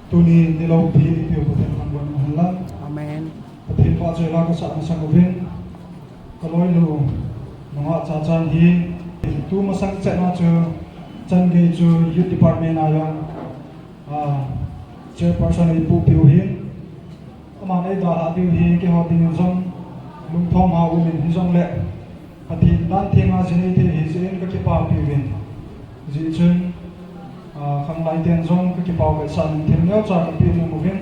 tuni nilau pi piu pathen khangwan hanlang Amen. pathen pa choi la ka sa na sang ven kaloi lu nonga cha chan hi tu masang cha na chu chan ge chu youth department ayong chairperson ipu piu hi ama nei da ha piu hi ke ho ding zong lung thom ha umin hi zong le pathen dan thenga jini the hi zen ka ki pa piu ven ji chun khang lai ten zong ka ki pau ka san them neo cha ka piu mu ven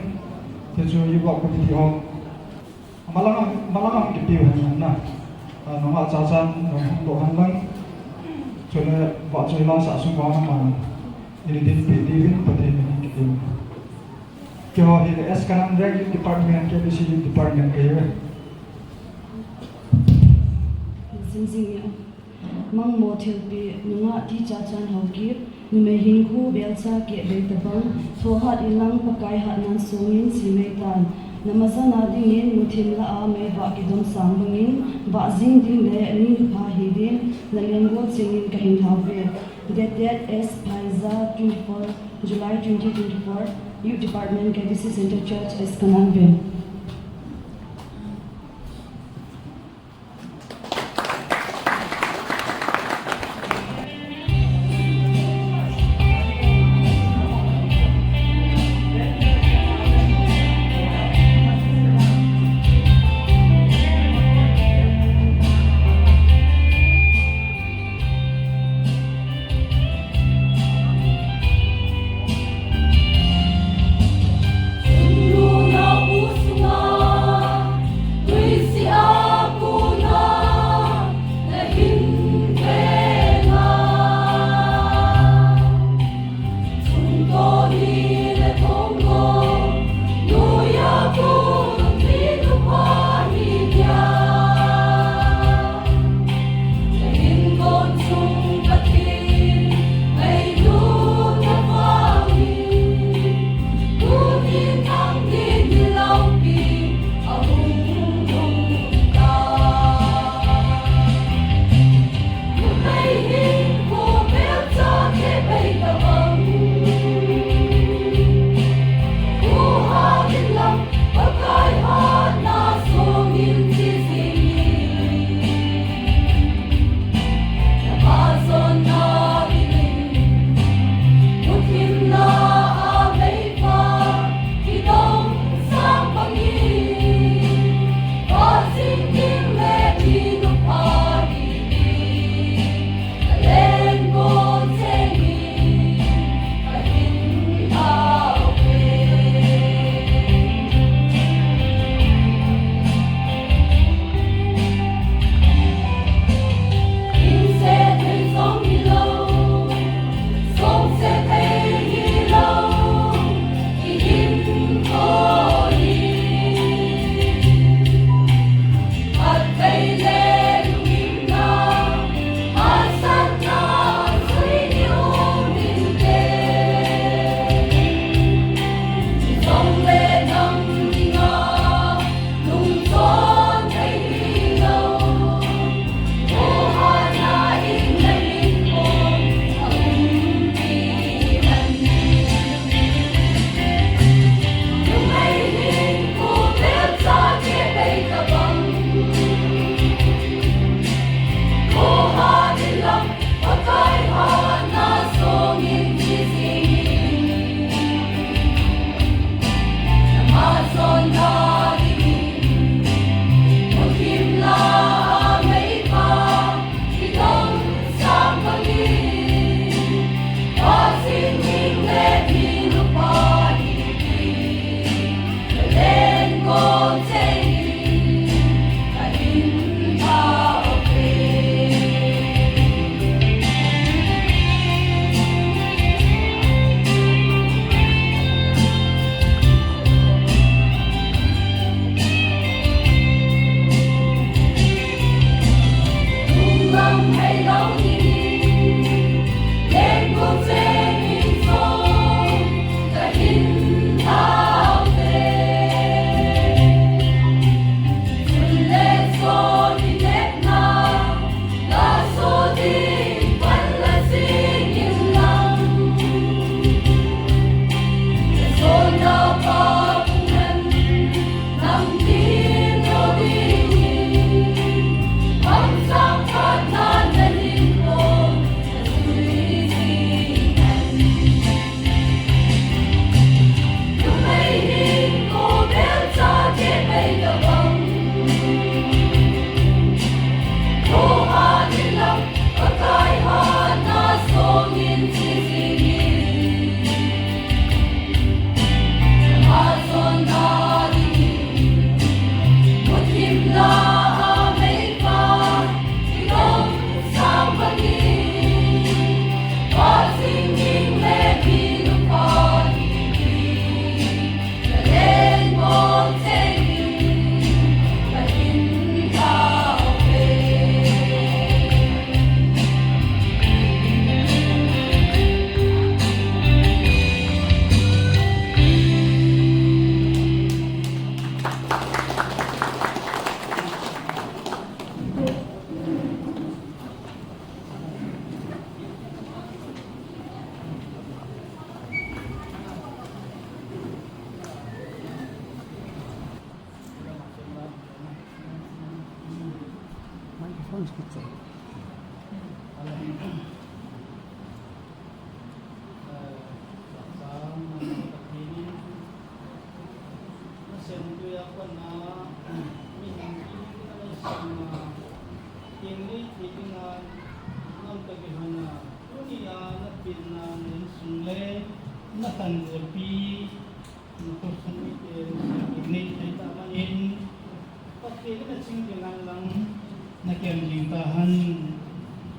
te chu yu ba ko ti ho malang ki piu han na nó họ cha chan nó độ han lang cho nên vợ chơi la sa sung wa ma ini din pi di vin pathe ni ki piu kyo hi es kanam reg department ke bisi department ke ye Zinzing mang mo thil pi nunga ti cha chan ho ki nume hin khu bel cha ke be ta bang tho hat ilang pakai hat nan sungin si me tan namazana dingin muthim la a me ba ki dom sang bangin ba jing ding le ni pha hi din la lengo chingin ka hin thau ve that is Paiza 24 July 2024 Youth Department KBC Center Church Eskananbe. Luna usu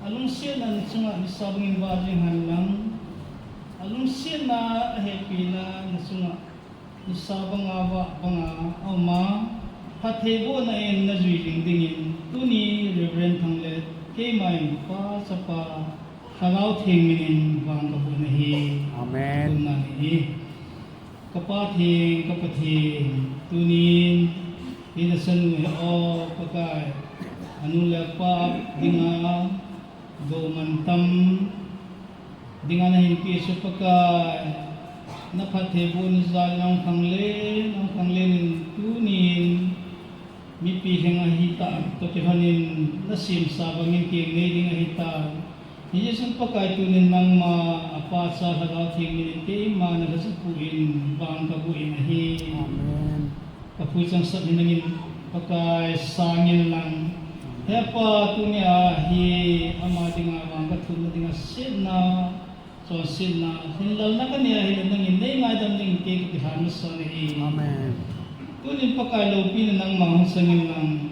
alung siya na nasunga ni sabang ibajing halang alung siya na happy na nasunga ni sabang awa banga ama patebo na en na juiling dingin tuni reverend thanglet kay may pa sa pa halaw thingin bang kabunahi Amen. tunani kapathing kapathing tunin inasan o pagkay anula pa dinga do mantam dinga na hinpiso pagkay napatebo ni zal ng pangle ng tunin mipiling ahita to kihanin nasim sabangin kingay ding ahita Yesus pagkay tunin ng maapa sa halating mininte ma nagasapuin bang kabuin ahi Amen. kapusang sa minangin pagkay sangin lang kaya pa tunya hi ama dinga bang katulad dinga sinna so sinna hinlal na kaniya hinang hindi nga dam ning kay kihanos sa ni Amen. tunin pagkay lupin ng mga sangin lang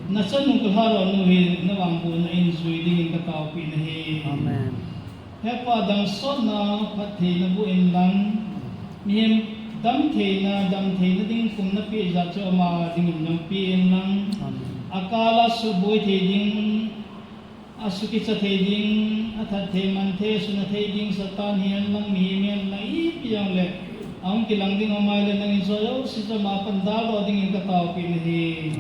nasa nung kahara nuhin na wangpo na enjoy dingin katao pinahi Amen. kaya pa dang son na pati na buin lang mihim damte na ding kung napi sa so ama dingin ng piin lang Amen. akala suboy te ding asukit sa te ding at te mante suna te ding sa tanhiyan lang mihim na ipiyang le ang kilang ding umayla ng insoyo si sa mapandalo dingin katao pinahi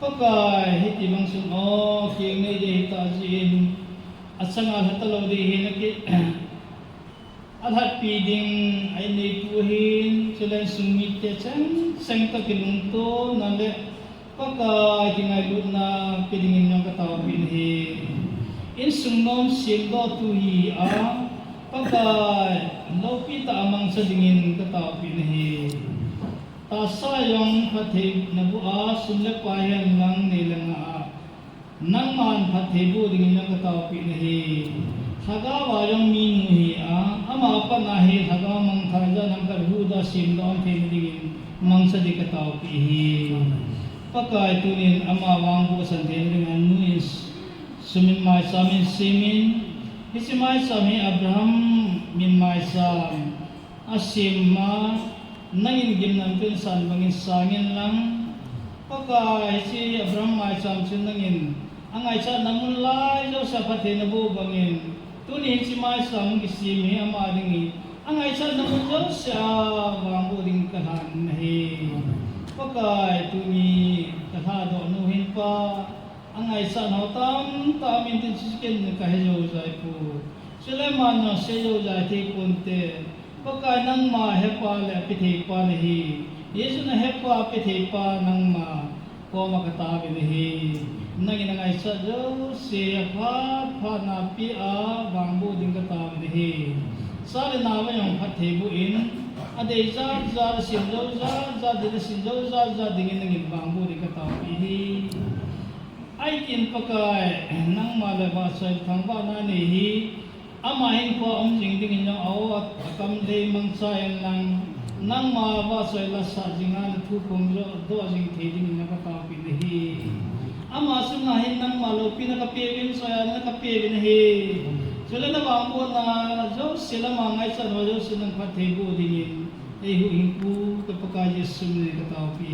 pagkay hiti bang suno king na itazin at sa nga hatalaw di hinakit at piding ay naipuhin sila sumit sang kakilungto nale pagkay tingalod na pidingin niyang katawin in sumnom sildo tuhi pagkay laupita amang sa dingin katawin tasayang patib na buas sumlepayan lang nilang nang man patibo dingin ng katao pinahi hagawa yung minuhi ama panahi hagamang taja ng karhuda simdo ang tinigin mang sa di katao pihi pagka itunin ama wangbo sa tinigin nuis suminmay sa amin simin hisimay sa amin Abraham minmay sa asimma nangin gimnan pinsan bangin sangin lang pagka si Abraham ay samsin nangin ang ay sa namulay daw sa pati na bubangin tunin si Maisam gisimi ang maadingi ang ay sa namulay siya wangbo ding kahan nahi pagka tuni kahado anuhin pa ang ay sa nautam tamin din sisikin na kahiyo zay po Suleman na siyo zay ti punte pagka nang mahepa le pithepa nahi Yesu na hepa pithepa nang ma ko makatabi nahi nangin ang isa Diyos siya pa na pia bangbo ding katabi nahi sa nawa yung patibuin aday za sinjaw za sinjaw za dingin nangin bangbo ding katabi nahi ay kin pagka nang malabas sa tangba na nahi amahin ko ang dingin yung awat akamday mang sayang lang nang mabasa lasa jingan tukong do jing theding nakakapi nahi ama sunahin nang malo pinakapewin saya nakapewin nahi sila na bangko na jo sila mangay sa no jo silang patego dingin hu ingku kapag Yesu ni katapi